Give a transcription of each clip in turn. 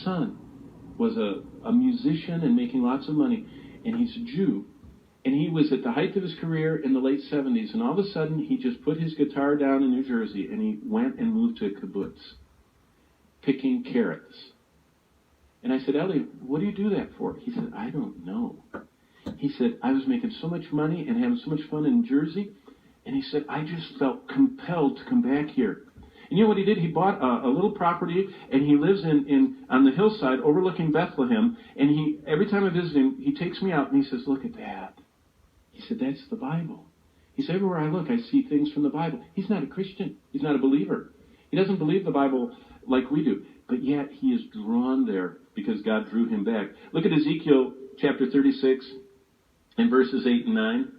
son was a musician and making lots of money, and he's a Jew. And he was at the height of his career in the late 70s, and all of a sudden he just put his guitar down in New Jersey, and he went and moved to a kibbutz, picking carrots. And I said, Ellie, what do you do that for? He said, I don't know. He said, I was making so much money and having so much fun in Jersey, and he said, I just felt compelled to come back here. And you know what he did? He bought a little property, and he lives on the hillside overlooking Bethlehem, and every time I visit him, he takes me out, and he says, look at that. He said, that's the Bible. He said, everywhere I look, I see things from the Bible. He's not a Christian. He's not a believer. He doesn't believe the Bible like we do, but yet he is drawn there because God drew him back. Look at Ezekiel chapter 36 and verses 8 and 9.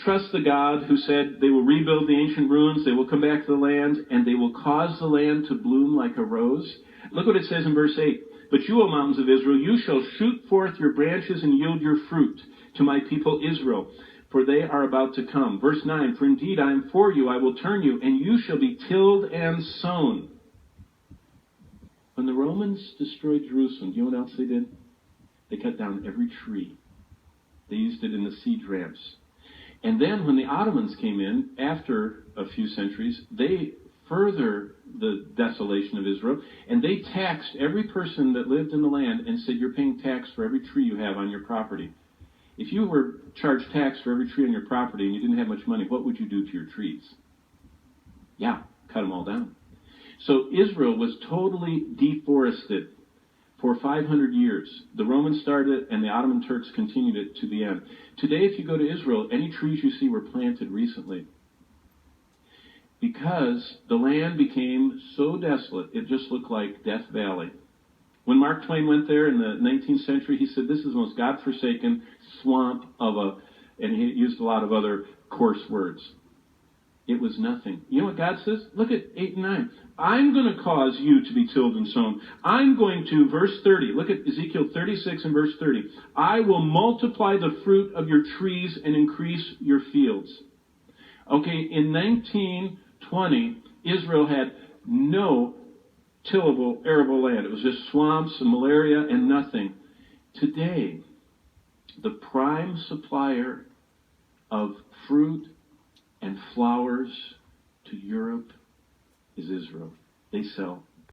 Trust the God who said they will rebuild the ancient ruins, they will come back to the land, and they will cause the land to bloom like a rose. Look what it says in verse 8. But you, O mountains of Israel, you shall shoot forth your branches and yield your fruit to my people Israel, for they are about to come. Verse 9. For indeed I am for you, I will turn you, and you shall be tilled and sown. When the Romans destroyed Jerusalem, do you know what else they did? They cut down every tree. They used it in the siege ramps. And then when the Ottomans came in, after a few centuries, they further the desolation of Israel, and they taxed every person that lived in the land and said, you're paying tax for every tree you have on your property. If you were charged tax for every tree on your property and you didn't have much money, what would you do to your trees? Yeah, cut them all down. So Israel was totally deforested for 500 years. The Romans started it, and the Ottoman Turks continued it to the end. Today, if you go to Israel, any trees you see were planted recently. Because the land became so desolate, it just looked like Death Valley. When Mark Twain went there in the 19th century, he said, this is the most godforsaken swamp and he used a lot of other coarse words. It was nothing. You know what God says? Look at 8 and 9. I'm going to cause you to be tilled and sown. I'm going to, verse 30, look at Ezekiel 36 and verse 30. I will multiply the fruit of your trees and increase your fields. Okay, in 1920, Israel had no tillable, arable land. It was just swamps and malaria and nothing. Today, the prime supplier of fruit and flowers to Europe is Israel. They sell